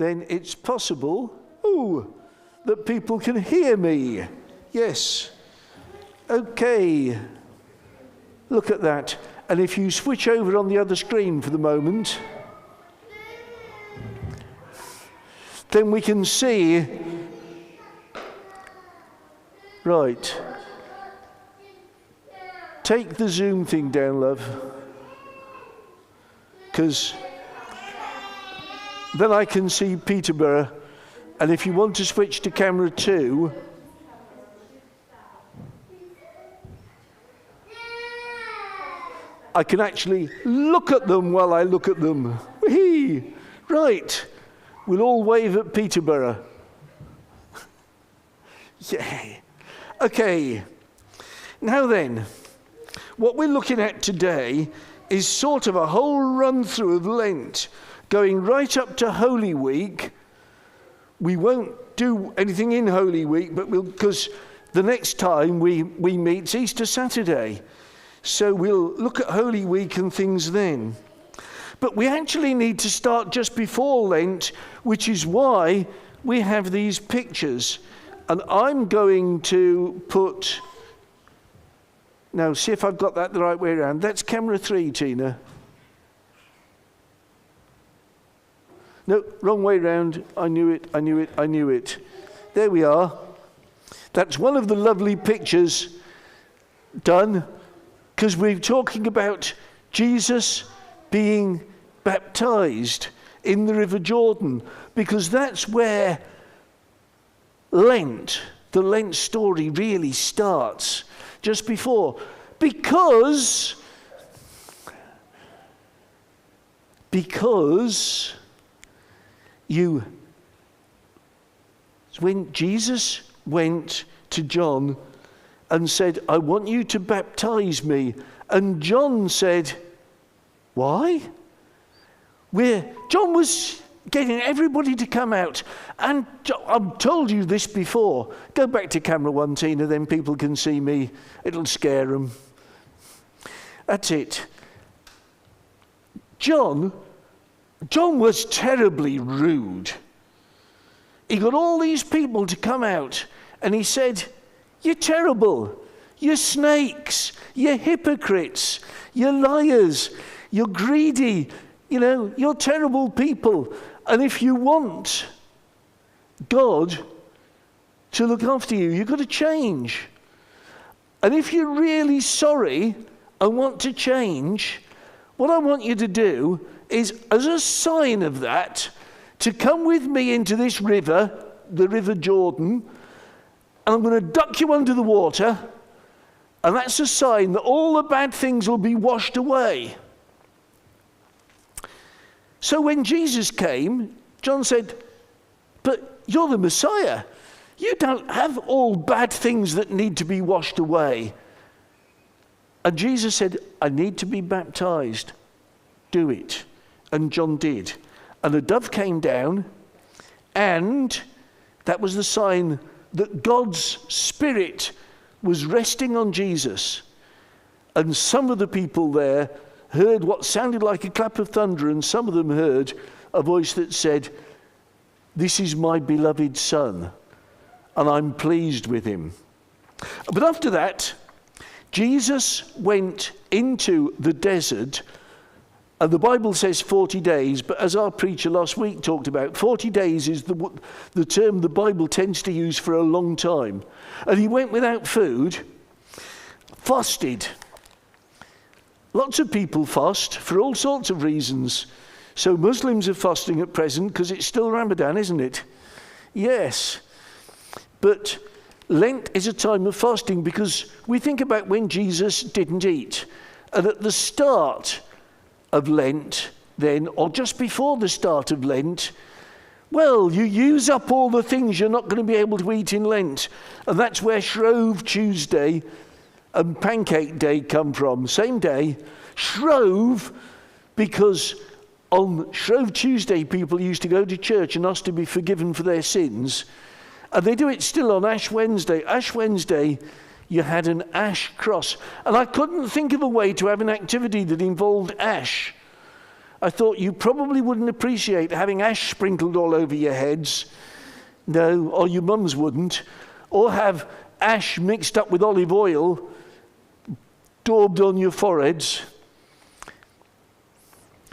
then it's possible, that people can hear me. Yes. Okay. Look at that. And if you switch over on the other screen for the moment, then we can see. Right. Take the Zoom thing down, love. Because then I can see Peterborough. And if you want to switch to camera 2, I can actually look at them while I look at them. Whee! Right. We'll all wave at Peterborough. Yay. Okay. Now then, what we're looking at today is sort of a whole run-through of Lent, going right up to Holy Week. We won't do anything in Holy Week, but because the next time we meet is Easter Saturday. So we'll look at Holy Week and things then. But we actually need to start just before Lent, which is why we have these pictures. And I'm going to put... Now, see if I've got that the right way around. That's camera 3, Tina. No, wrong way round. I knew it. There we are. That's one of the lovely pictures done, because we're talking about Jesus being baptized in the River Jordan, because that's where Lent, the Lent story really starts, just before. Because when Jesus went to John and said, I want you to baptize me, and John said, why? John was getting everybody to come out, and I've told you this before. Go back to camera 1, Tina, then people can see me. It'll scare them. That's it. John was terribly rude. He got all these people to come out, and he said, you're terrible. You're snakes. You're hypocrites. You're liars. You're greedy. You're terrible people. And if you want God to look after you, you've got to change. And if you're really sorry and want to change, what I want you to do is, as a sign of that, to come with me into this river, the River Jordan, and I'm going to duck you under the water, and that's a sign that all the bad things will be washed away. So when Jesus came, John said, but you're the Messiah. You don't have all bad things that need to be washed away. And Jesus said, I need to be baptized. Do it. And John did. And a dove came down, and that was the sign that God's Spirit was resting on Jesus. And some of the people there heard what sounded like a clap of thunder, and some of them heard a voice that said, this is my beloved Son, and I'm pleased with him. But after that, Jesus went into the desert, and the Bible says 40 days, but as our preacher last week talked about, 40 days is the term the Bible tends to use for a long time. And he went without food, fasted. Lots of people fast for all sorts of reasons. So Muslims are fasting at present because it's still Ramadan, isn't it? Yes. But Lent is a time of fasting because we think about when Jesus didn't eat. And at the start of Lent then, or just before the start of Lent, well, you use up all the things you're not going to be able to eat in Lent. And that's where Shrove Tuesday and Pancake Day come from. Same day. Shrove, because on Shrove Tuesday people used to go to church and ask to be forgiven for their sins. And they do it still on Ash Wednesday. Ash Wednesday, you had an ash cross. And I couldn't think of a way to have an activity that involved ash. I thought you probably wouldn't appreciate having ash sprinkled all over your heads. No, or your mums wouldn't. Or have ash mixed up with olive oil daubed on your foreheads.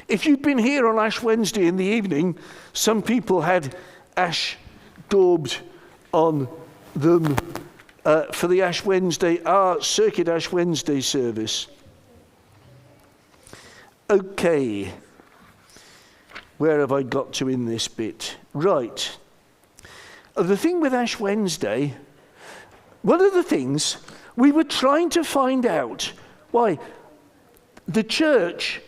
If you'd been here on Ash Wednesday in the evening, some people had ash daubed on them for the Ash Wednesday, our Circuit Ash Wednesday service. Okay, where have I got to in this bit? Right. The thing with Ash Wednesday, one of the things we were trying to find out why the church,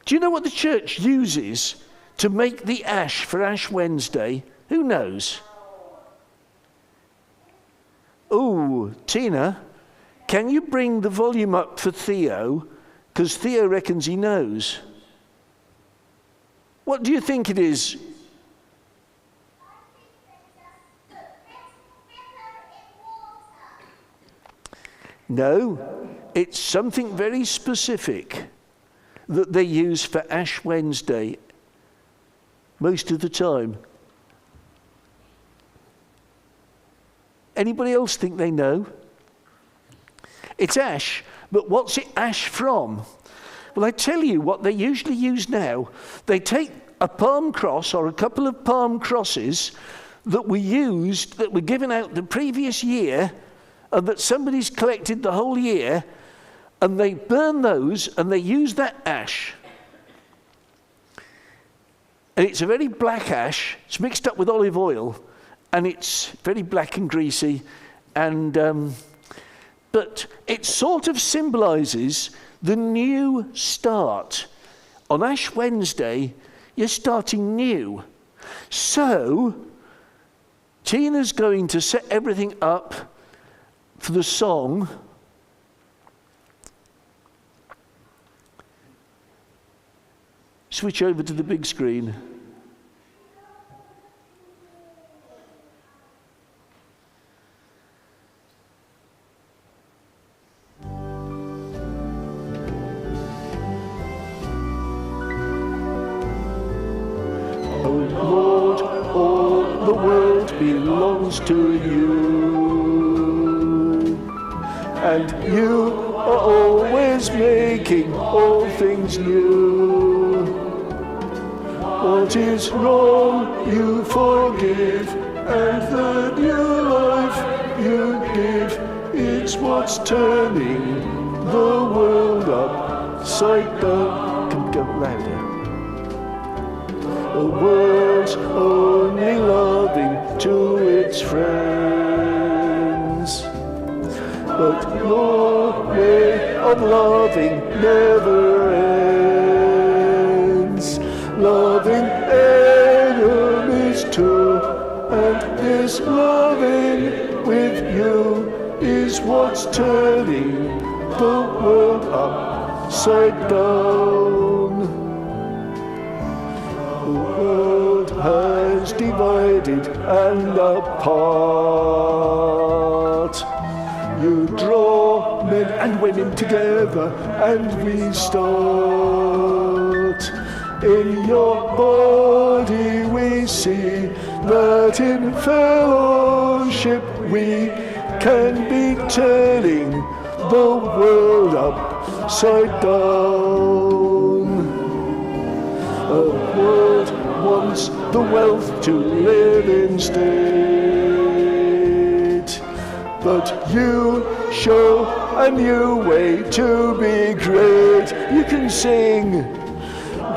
do you know what the church uses to make the ash for Ash Wednesday? Who knows? Oh, Tina, can you bring the volume up for Theo? Because Theo reckons he knows. What do you think it is? No, it's something very specific that they use for Ash Wednesday most of the time. Anybody else think they know? It's ash, but what's it ash from? Well, I tell you what they usually use now. They take a palm cross or a couple of palm crosses that were used, that were given out the previous year, and that somebody's collected the whole year, and they burn those and they use that ash. And it's a very black ash. It's mixed up with olive oil, and it's very black and greasy, and but it sort of symbolizes the new start. On Ash Wednesday, you're starting new. So Tina's going to set everything up for the song. Switch over to the big screen. Oh Lord, all the world belongs to you, and you are always making all things new. What is wrong you forgive, and the new life you give, it's what's turning the world upside down. Can we go louder? The world's only loving to its friends, but your way of loving never ends. Loving enemies too, and this loving with you is what's turning the world upside down. The world has divided and apart. You draw men and women together, and we start. In your body we see that in fellowship we can be turning the world upside down. The world wants the wealth to live in state, but you show a new way to be great. You can sing.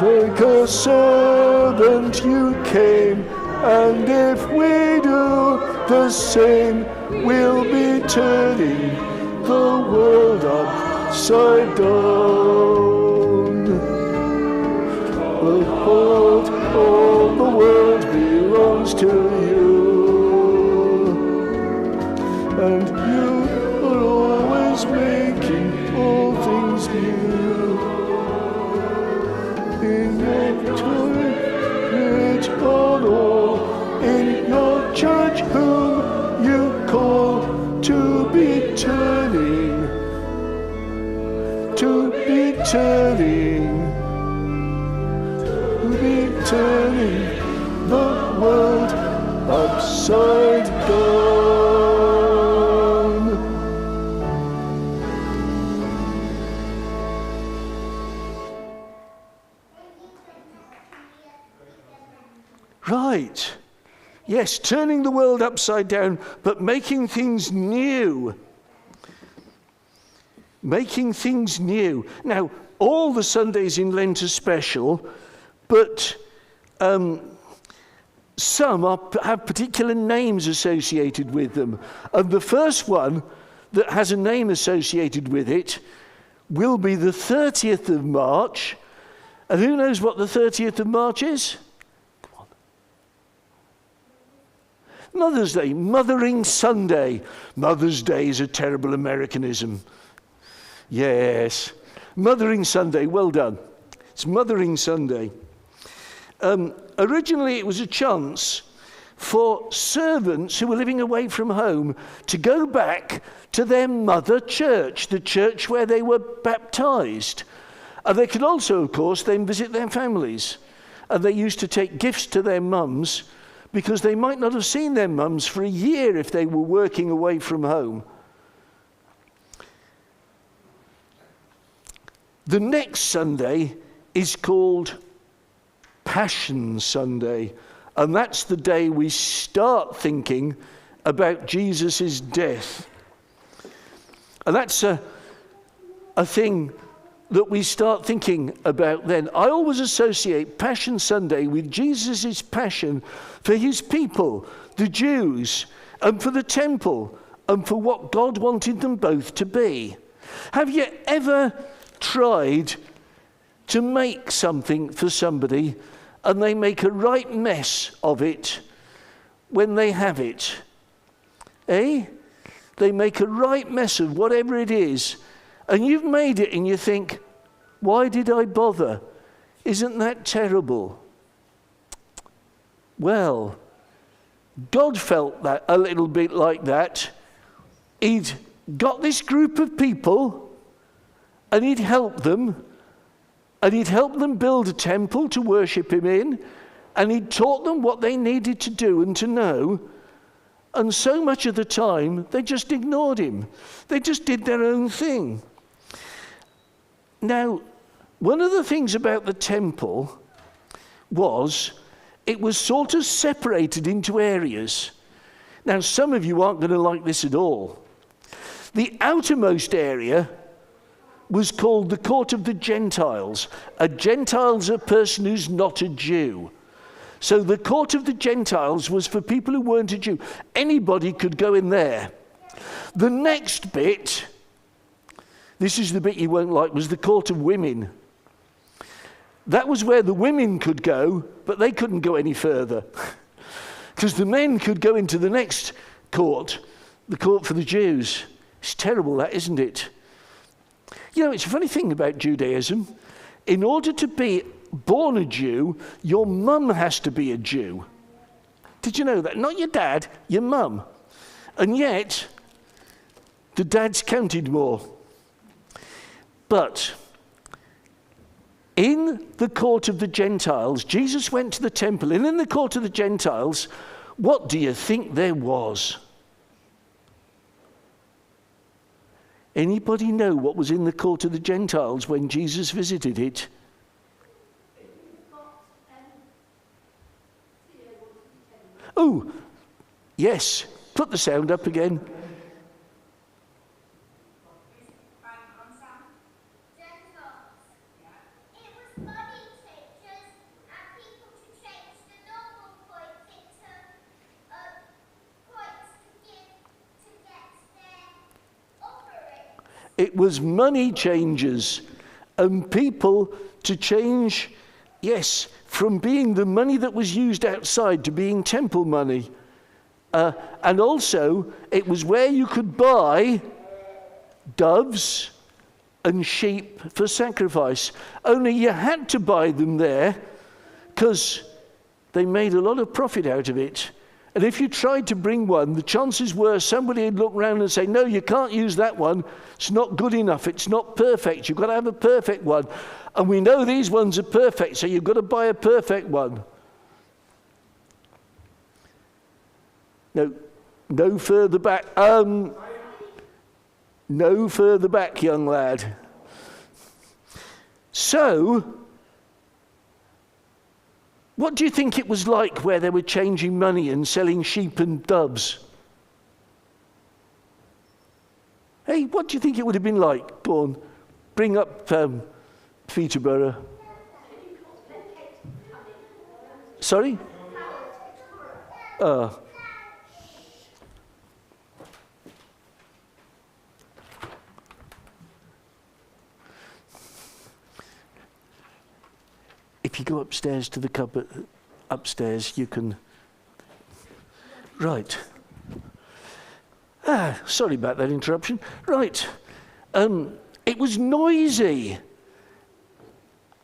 Like a servant you came, and if we do the same, we'll be turning the world upside down. All the world belongs to you, and you are always making all things new. In your church on all, in your church whom you call to be turning, be turning the world upside down. Right. Yes, turning the world upside down, but making things new. Making things new. Now, all the Sundays in Lent are special, but some have particular names associated with them. And the first one that has a name associated with it will be the 30th of March. And who knows what the 30th of March is? Mother's Day, Mothering Sunday. Mother's Day is a terrible Americanism. Yes, Mothering Sunday, well done. It's Mothering Sunday. Originally it was a chance for servants who were living away from home to go back to their mother church, the church where they were baptized. And they could also, of course, then visit their families. And they used to take gifts to their mums, because they might not have seen their mums for a year if they were working away from home. The next Sunday is called Passion Sunday, and that's the day we start thinking about Jesus' death. And that's a thing that we start thinking about then. I always associate Passion Sunday with Jesus' passion for his people, the Jews, and for the temple, and for what God wanted them both to be. Have you ever tried to make something for somebody and they make a right mess of it when they have it? Eh? They make a right mess of whatever it is, and you've made it and you think, why did I bother? Isn't that terrible? Well, God felt that a little bit like that. He'd got this group of people and he'd helped them, and he'd helped them build a temple to worship him in, and he'd taught them what they needed to do and to know. And so much of the time, they just ignored him. They just did their own thing. Now, one of the things about the temple was it was sort of separated into areas. Now, some of you aren't going to like this at all. The outermost area was called the court of the Gentiles. A Gentile's a person who's not a Jew. So the court of the Gentiles was for people who weren't a Jew. Anybody could go in there. The next bit, this is the bit you won't like, was the court of women. That was where the women could go, but they couldn't go any further. Because the men could go into the next court, the court for the Jews. It's terrible, that, isn't it? You know, it's a funny thing about Judaism. In order to be born a Jew, your mum has to be a Jew. Did you know that? Not your dad, your mum. And yet, the dads counted more. But in the court of the Gentiles, Jesus went to the temple, and in the court of the Gentiles, what do you think there was? Anybody know what was in the court of the Gentiles when Jesus visited it? Oh, yes. Put the sound up again. It was money changers and people to change, yes, from being the money that was used outside to being temple money. And also, it was where you could buy doves and sheep for sacrifice. Only you had to buy them there because they made a lot of profit out of it. And if you tried to bring one, the chances were somebody would look round and say, no, you can't use that one. It's not good enough. It's not perfect. You've got to have a perfect one. And we know these ones are perfect, so you've got to buy a perfect one. No further back. No further back, young lad. So, what do you think it was like where they were changing money and selling sheep and doves? Hey, what do you think it would have been like? Go on, bring up Peterborough. Sorry? If you go upstairs to the cupboard, upstairs, you can... Right. Sorry about that interruption. Right. It was noisy.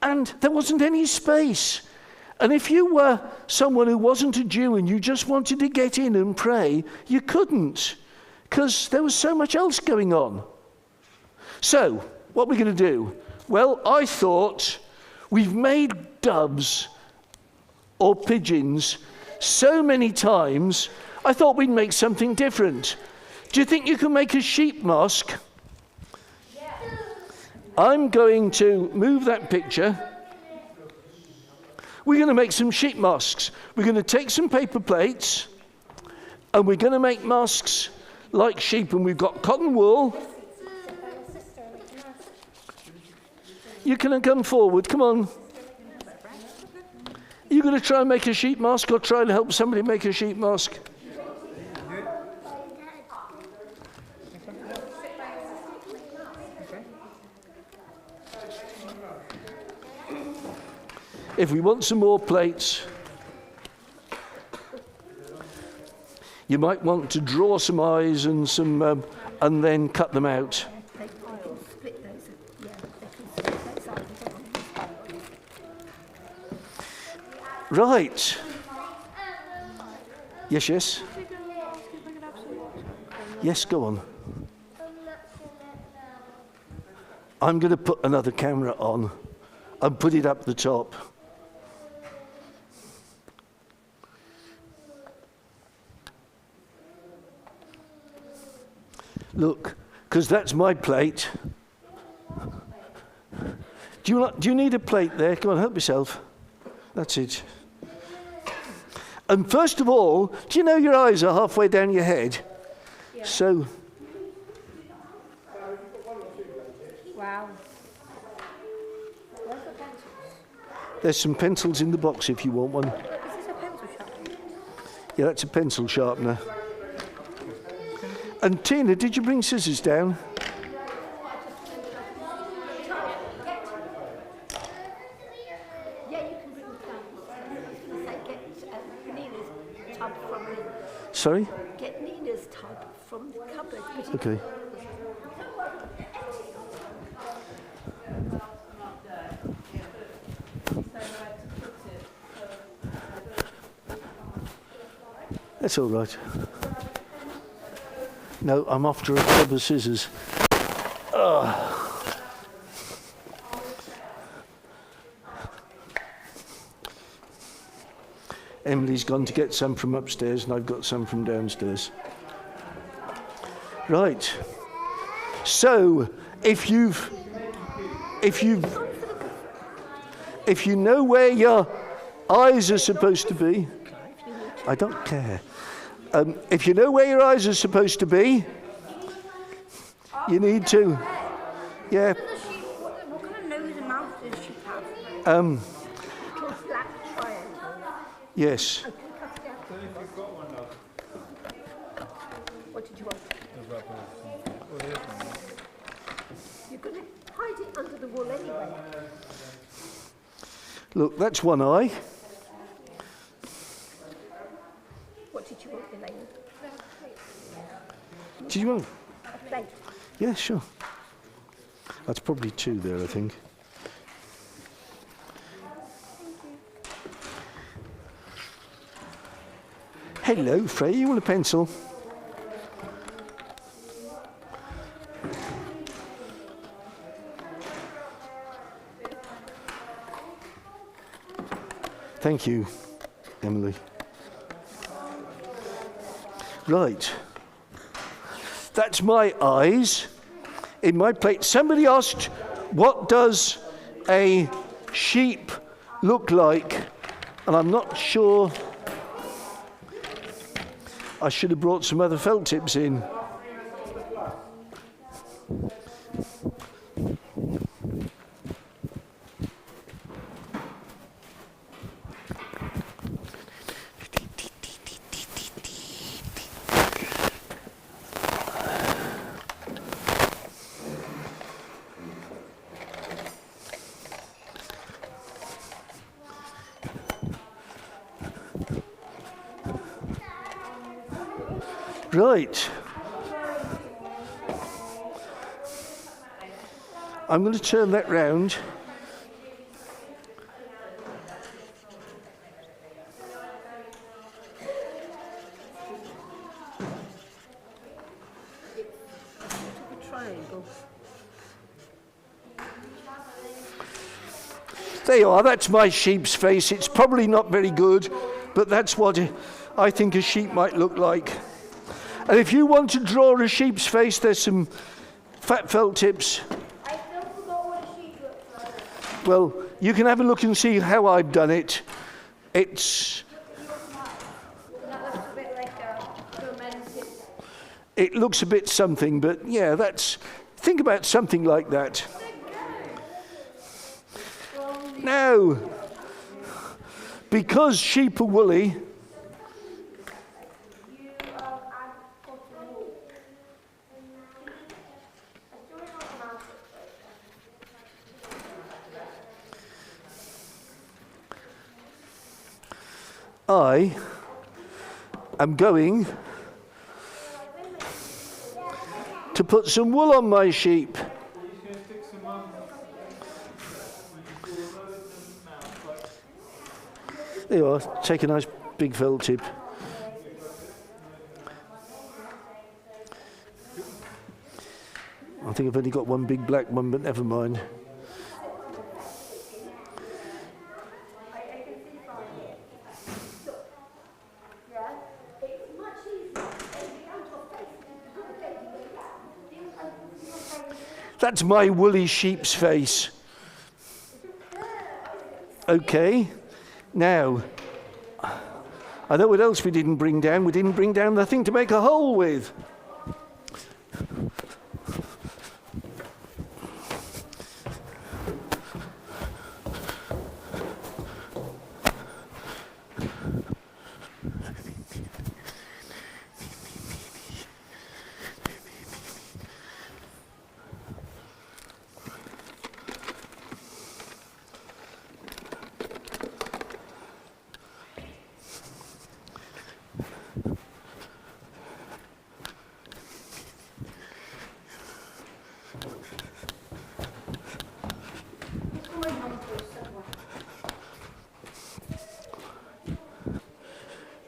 And there wasn't any space. And if you were someone who wasn't a Jew and you just wanted to get in and pray, you couldn't, because there was so much else going on. So, what are we going to do? Well, I thought... We've made doves or pigeons so many times, I thought we'd make something different. Do you think you can make a sheep mask? Yeah. I'm going to move that picture. We're going to make some sheep masks. We're going to take some paper plates and we're going to make masks like sheep, and we've got cotton wool. You can come forward, come on. You going to try and make a sheep mask or try and help somebody make a sheep mask? If we want some more plates, you might want to draw some eyes and some, and then cut them out. Right. Yes. Yes, go on. I'm going to put another camera on and put it up the top. Look, because that's my plate. Do you need a plate there? Come on, help yourself. That's it. And first of all, do you know your eyes are halfway down your head? Yeah. So. Wow. Where's the pencils? There's some pencils in the box if you want one. Is this a pencil sharpener? Yeah, that's a pencil sharpener. And Tina, did you bring scissors down? Sorry? Get Nina's tub from the cupboard. Okay. That's all right. No, I'm after a tub of scissors. Emily's gone to get some from upstairs and I've got some from downstairs. Right. So, if you know where your eyes are supposed to be, I don't care. If you know where your eyes are supposed to be, you need to, yeah. What kind of nose and mouth does she have? Yes. What did you want? You're going to hide it under the wall anyway. Look, that's one eye. What did you want, Elaine? Do you want? A plate. Yeah, sure. That's probably two there, I think. Hello, Freya, you want a pencil? Thank you, Emily. Right. That's my eyes in my plate. Somebody asked, what does a sheep look like? And I'm not sure. I should have brought some other felt tips in. Right. I'm going to turn that round. Triangle. There you are, that's my sheep's face. It's probably not very good, but that's what I think a sheep might look like. And if you want to draw a sheep's face, there's some fat felt tips. I still forgot what a sheep looks like. Well, you can have a look and see how I've done it. It's... That looks a bit like a fermented. It looks a bit something, but yeah, that's... Think about something like that. Now, because sheep are woolly, I am going to put some wool on my sheep. There you are, take a nice big felt tip. I think I've only got one big black one, but never mind. That's my woolly sheep's face. Okay, now, I know what else we didn't bring down. We didn't bring down the thing to make a hole with.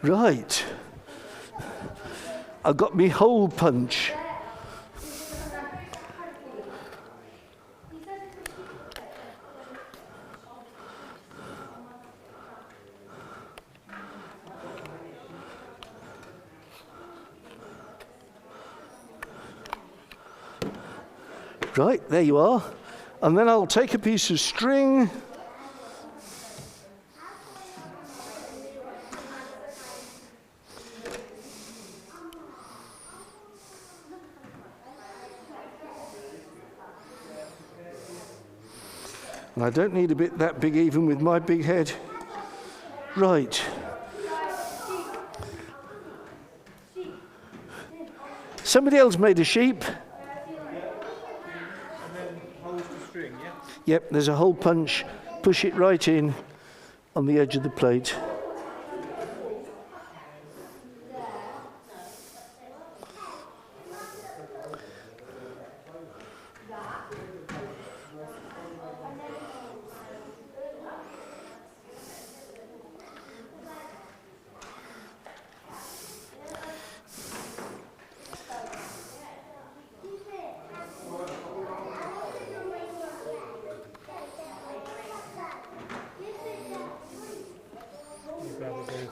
Right. I got me hole punch. Right, there you are. And then I'll take a piece of string. And I don't need a bit that big even with my big head. Right. Somebody else made a sheep. And then holds the string, yeah? Yep, there's a hole punch. Push it right in on the edge of the plate.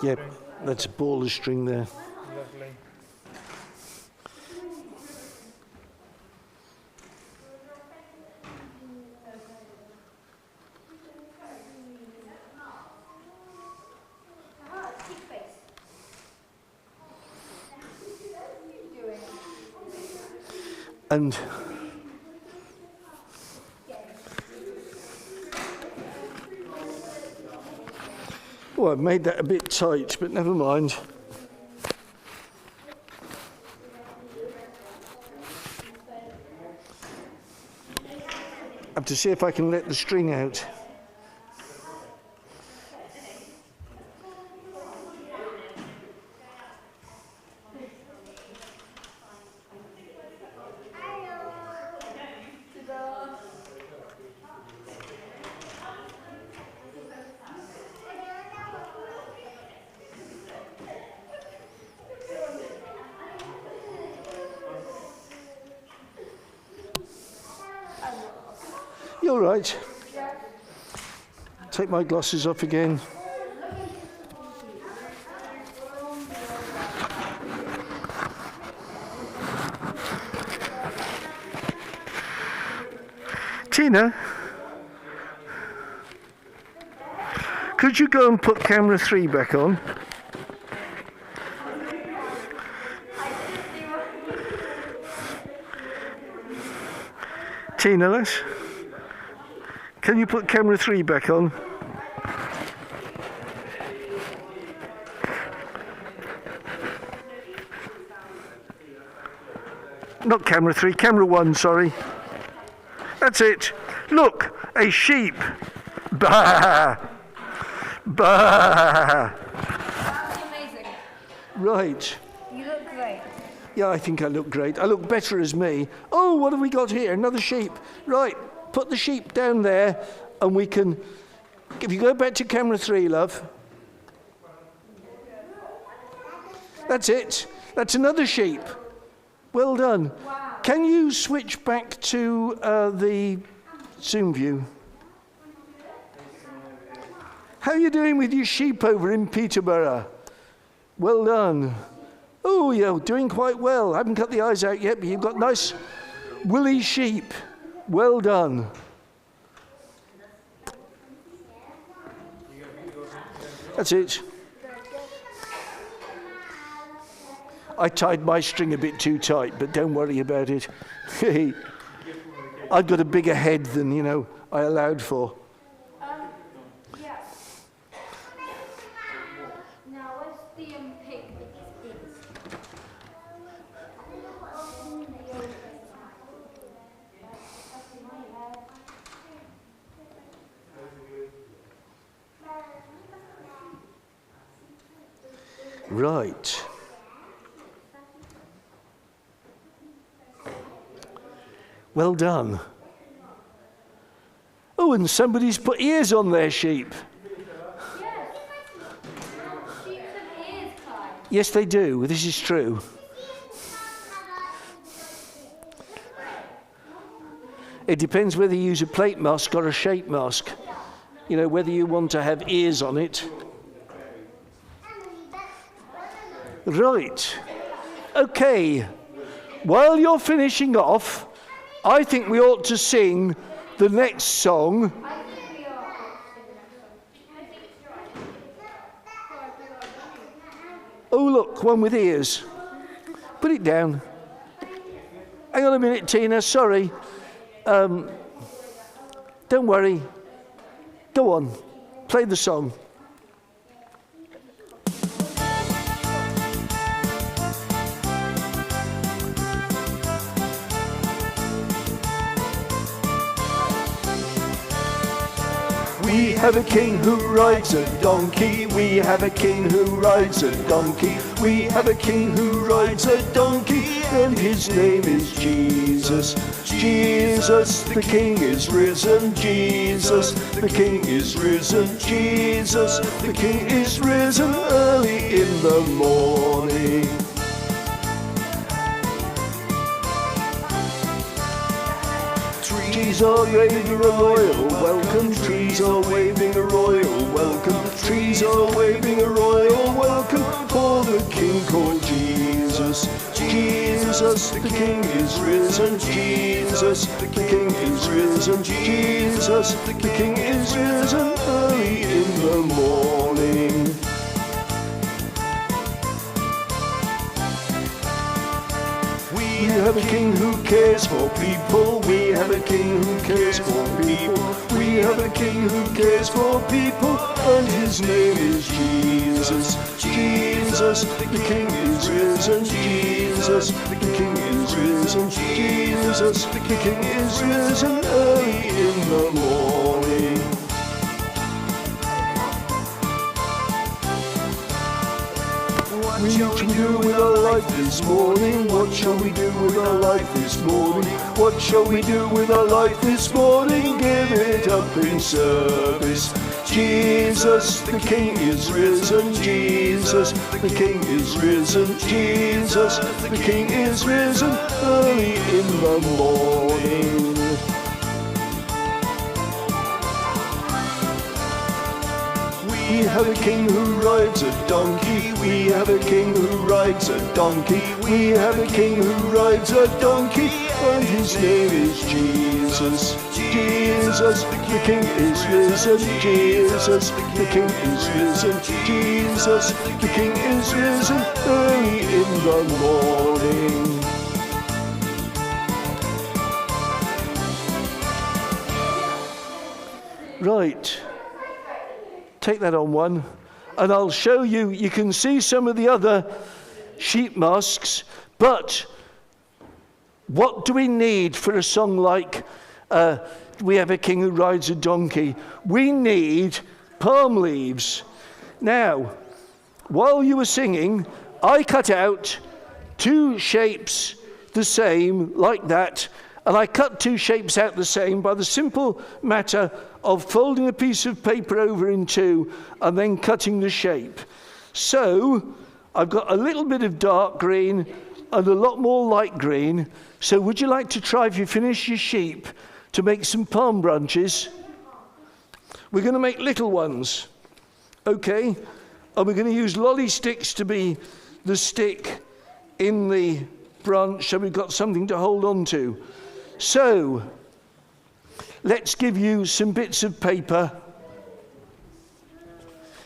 Yep, that's a ball of string there. Lovely. And oh, I've made that a bit tight, but never mind. I have to see if I can let the string out. You all right? Take my glasses off again. Tina, could you go and put camera 3 back on? Tina, can you put camera 3 back on? Not camera 3, camera 1, sorry. That's it. Look, a sheep. Bah! Bah! That's amazing. Right. You look great. Yeah, I think I look great. I look better as me. Oh, what have we got here? Another sheep. Right, put the sheep down there and we can... If you go back to camera 3, love. That's it. That's another sheep. Well done. Wow. Can you switch back to the zoom view? How are you doing with your sheep over in Peterborough? Well done. Oh, you're doing quite well. I haven't cut the eyes out yet, but you've got nice woolly sheep. Well done. That's it. I tied my string a bit too tight, but don't worry about it. I've got a bigger head than, I allowed for. Yeah. Now, what's the pig with his ears? Right. Well done. Oh, and somebody's put ears on their sheep. Yes. Sheep have ears, Clive. Yes, they do. This is true. It depends whether you use a plate mask or a shape mask. Whether you want to have ears on it. Right. Okay. While you're finishing off, I think we ought to sing the next song. I think we are. Oh, look, one with ears. Put it down. Hang on a minute, Tina, sorry. Don't worry. Go on, play the song. We have a king who rides a donkey. We have a king who rides a donkey. We have a king who rides a donkey, and his name is Jesus. Jesus, the king is risen. Jesus, the king is risen. Jesus, the king is risen early in the morning. Trees are waving a royal welcome. Trees are waving a royal welcome. Trees are waving a royal risen, Jesus, the King is risen, Jesus, the King is risen early in the morning. We have a King who cares for people. We have a King who cares for people. We have a King who cares for people, and his name is Jesus. Jesus, the King is risen. Jesus, the King is risen. Jesus, the King is risen early in the morning. What shall we do with our life this morning? What shall we do with our life this morning? What shall we do with our life this morning? Give it up in service. Jesus, the King is risen. Jesus, the King is risen. Jesus, the King is risen early in the morning. We have a King who rides a donkey. We have a King who rides a donkey. We have a King who rides a donkey, and his name is Jesus. Jesus, the King is risen. Jesus, the King is risen. Jesus, the King is risen early in the morning. Right. Take that on one, and I'll show you. You can see some of the other sheep masks, but what do we need for a song like We Have a King Who Rides a Donkey? We need palm leaves. Now, while you were singing, I cut out two shapes the same, like that, and I cut two shapes out the same by the simple matter of folding a piece of paper over in two and then cutting the shape. So I've got a little bit of dark green and a lot more light green. So would you like to try, if you finish your sheep, to make some palm branches? We're going to make little ones, okay? And we're going to use lolly sticks to be the stick in the branch, so we've got something to hold on to. So let's give you some bits of paper.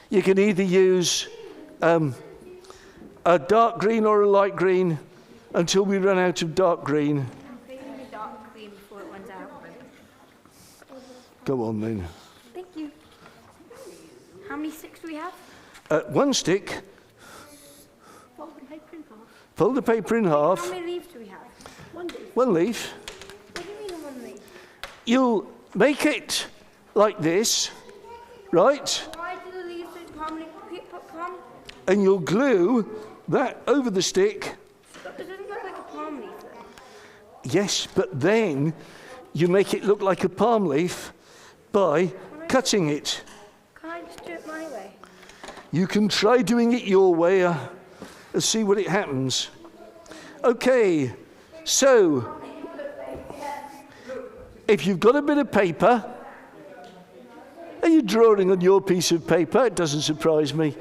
You can either use a dark green or a light green until we run out of dark green. I'm picking the dark green before it runs out. Go on then. Thank you. How many sticks do we have? One stick. Fold the paper in half. Fold the paper in How half. many leaves do we have? One leaf. One leaf. What do you mean one leaf? You'll make it like this, right? Why do the leaves put palm? And you'll glue that over the stick. It doesn't look like a palm leaf though. Yes, but then you make it look like a palm leaf by cutting it. Can't I just do it my way? You can try doing it your way and see what it happens. Okay, so if you've got a bit of paper, are you drawing on your piece of paper? It doesn't surprise me.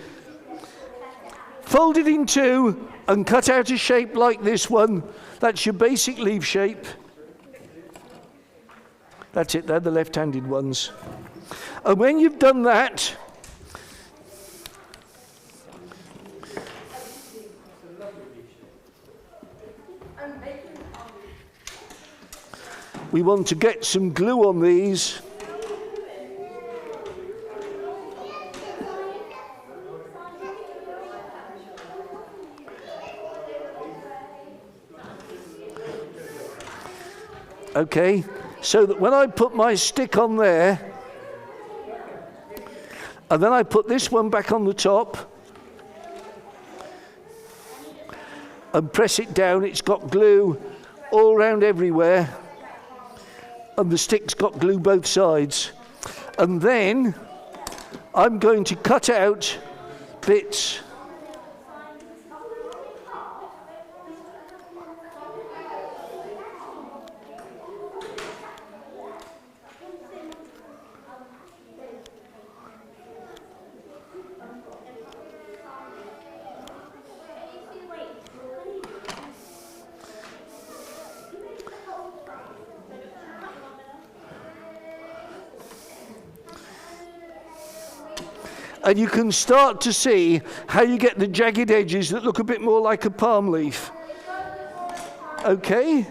Fold it in two and cut out a shape like this one. That's your basic leaf shape. That's it, they're the left-handed ones. And when you've done that, we want to get some glue on these. Okay, so that when I put my stick on there, and then I put this one back on the top, and press it down, it's got glue all around everywhere, and the stick's got glue both sides. And then I'm going to cut out bits. and you can start to see how you get the jagged edges that look a bit more like a palm leaf. Okay?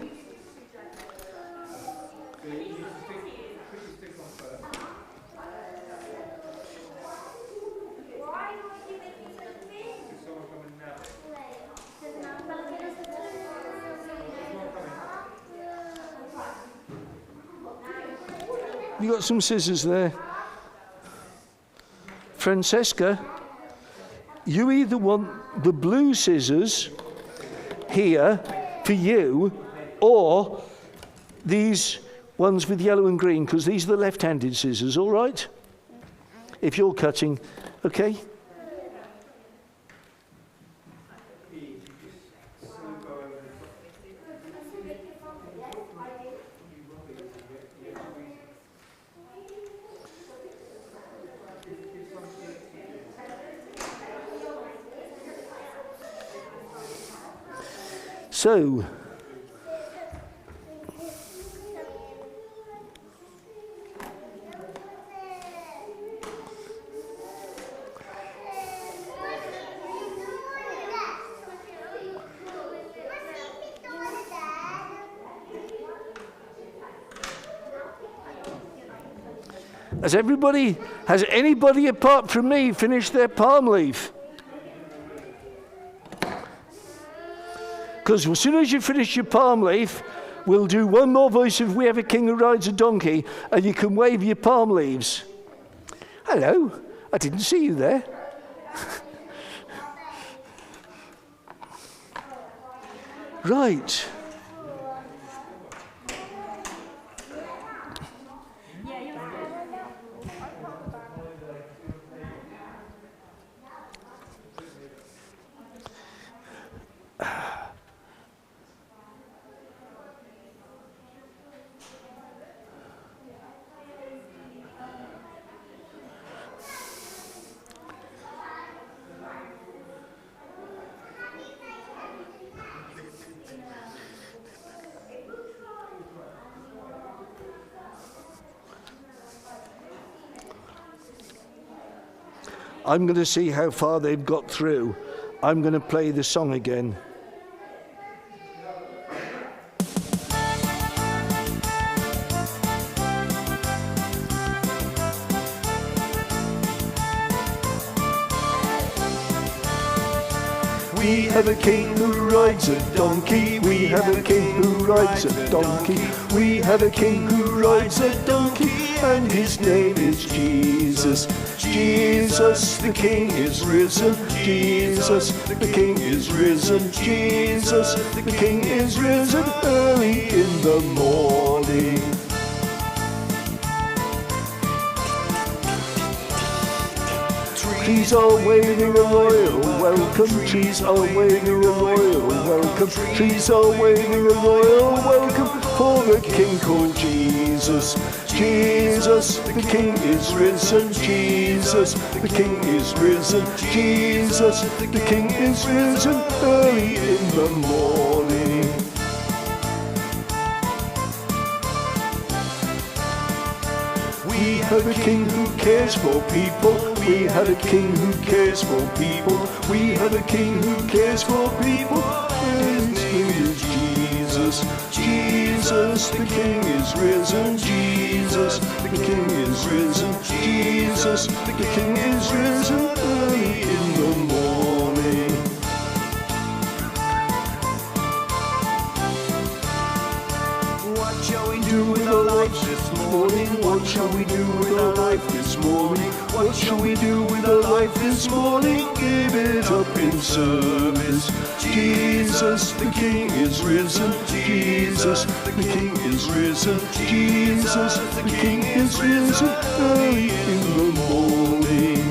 You got some scissors there. Francesca, you either want the blue scissors here for you, or these ones with yellow and green, because these are the left-handed scissors, all right? If you're cutting, okay? So, has anybody apart from me finished their palm leaf? Because as soon as you finish your palm leaf, we'll do one more voice of We Have a King Who Rides a Donkey, and you can wave your palm leaves. Hello, I didn't see you there. Right. I'm going to see how far they've got through. I'm going to play the song again. We have a king who rides a donkey. We have a king who rides a donkey. We have a king who rides a donkey, and his name is Jesus. Jesus, the King is risen. Jesus, the King is risen. Jesus, the King is risen early in the morning. Trees are waving a royal welcome. Trees are waving a royal welcome. Trees are waving a royal welcome for the King called Jesus. Jesus, the King is risen. Jesus, the King is risen. Jesus, the King is risen early in the morning. We have a king who cares for people. We have a king who cares for people. We have a king who cares for people. His name is Jesus. Jesus, the King is risen. Jesus, the King is risen. Jesus, the King is risen early in the morning. What shall we do with our life this morning? What shall we do with our life this morning? What shall we do with our life this morning? Give it up in service. Jesus, the King is risen. Jesus, the King is risen. Jesus, the King is risen early in the morning.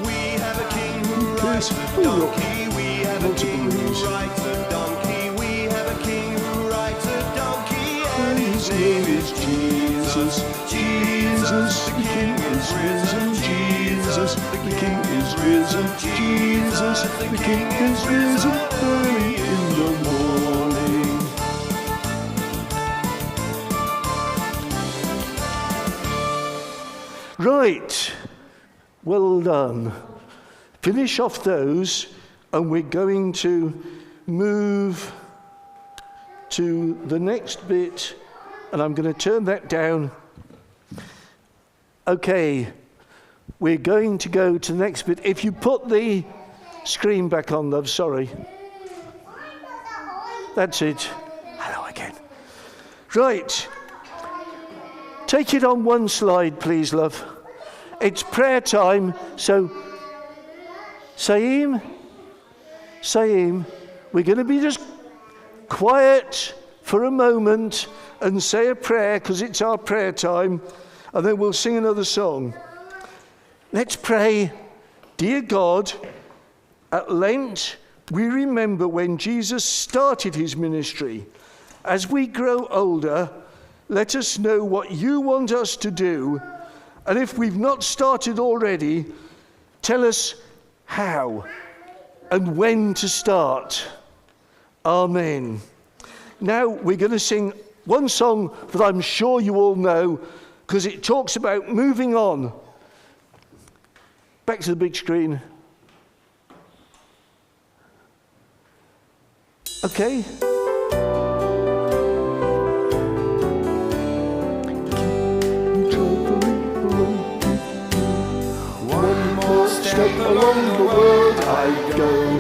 We have a king who rides a donkey. We have a king who rides a donkey. We have a king who rides a donkey, and his name is Jesus. Jesus, the King is risen. Jesus, the King is risen. Jesus, the King is risen early in the morning. Right. Well done. Finish off those, and we're going to move to the next bit, and I'm going to turn that down. Okay, we're going to go to the next bit. If you put the screen back on, love, sorry. That's it. Hello again. Right. Take it on one slide, please, love. It's prayer time, so Saeem, we're going to be just quiet for a moment and say a prayer because it's our prayer time, and then we'll sing another song. Let's pray. Dear God, at Lent, we remember when Jesus started his ministry. As we grow older, let us know what you want us to do, and if we've not started already, tell us how and when to start. Amen. Now we're going to sing one song that I'm sure you all know because it talks about moving on. Back to the big screen. Okay. Step along the world I go.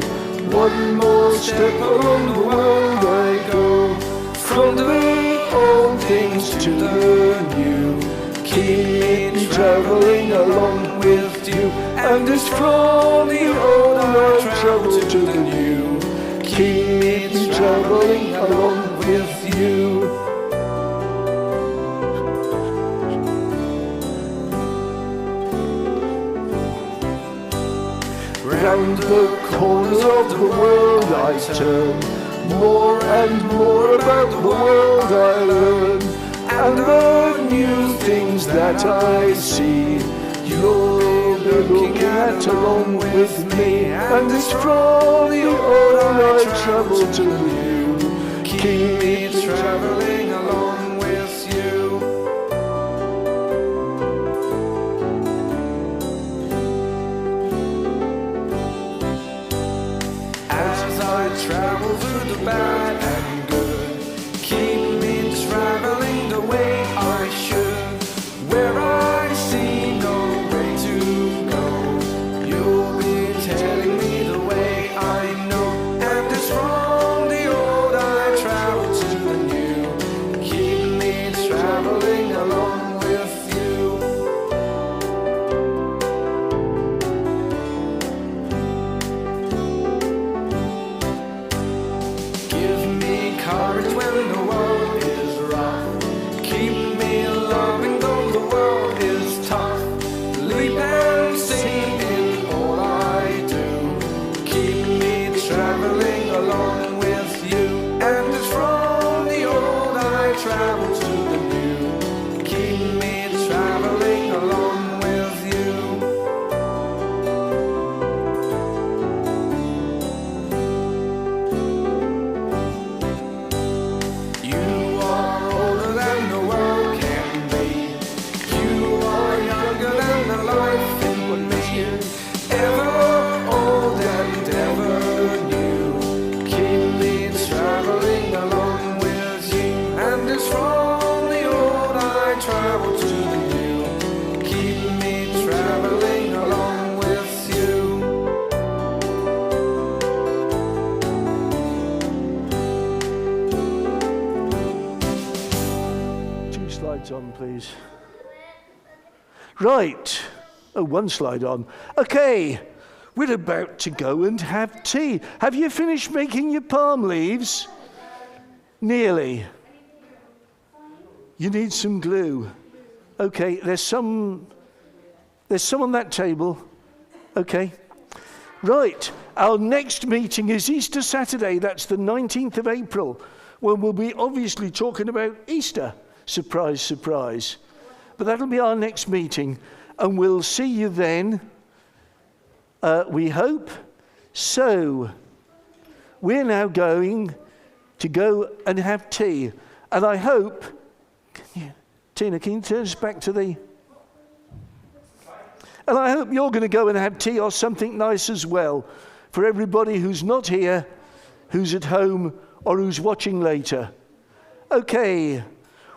One more step along the world I go. From the old things to the new. Keep me traveling along with you. And it's from the old I travel to the new. Keep me traveling along with you. Round the corners of the world I turn, more and more about the world I learn, and the new things that I see, you'll be looking at along with me, and it's from the old I travel to you, keep me traveling along with you. Travel through the bad and good. Keep me traveling the way I should. Where I see no way to go, you'll be telling me the way I know. And it's from the old I travel to the new. Keep me traveling along with you. Courage when the world is rough. Keep me loving though the world is tough. Leap and sing in all I do. Keep me traveling along with you. And it's from the old I travel to the new. Keep me traveling along with you. On, please. Right. Oh, one slide on. Okay. We're about to go and have tea. Have you finished making your palm leaves? Nearly. You need some glue. Okay, there's some on that table. Okay. Right. Our next meeting is Easter Saturday. That's the 19th of April, when we'll be obviously talking about Easter. Surprise, surprise. But that'll be our next meeting, and we'll see you then, we hope. So, we're now going to go and have tea. And I hope, Tina, can you turn us back to the... And I hope you're going to go and have tea or something nice as well for everybody who's not here, who's at home, or who's watching later. Okay,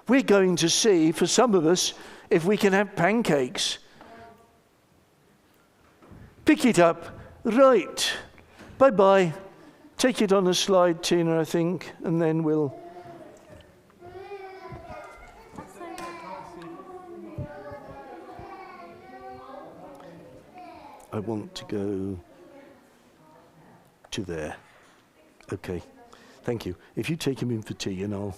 we're going to see, for some of us, if we can have pancakes. Pick it up. Right. Bye-bye. Take it on a slide, Tina, I think, and then we'll... I want to go to there. Okay. Thank you. If you take him in for tea, and I'll...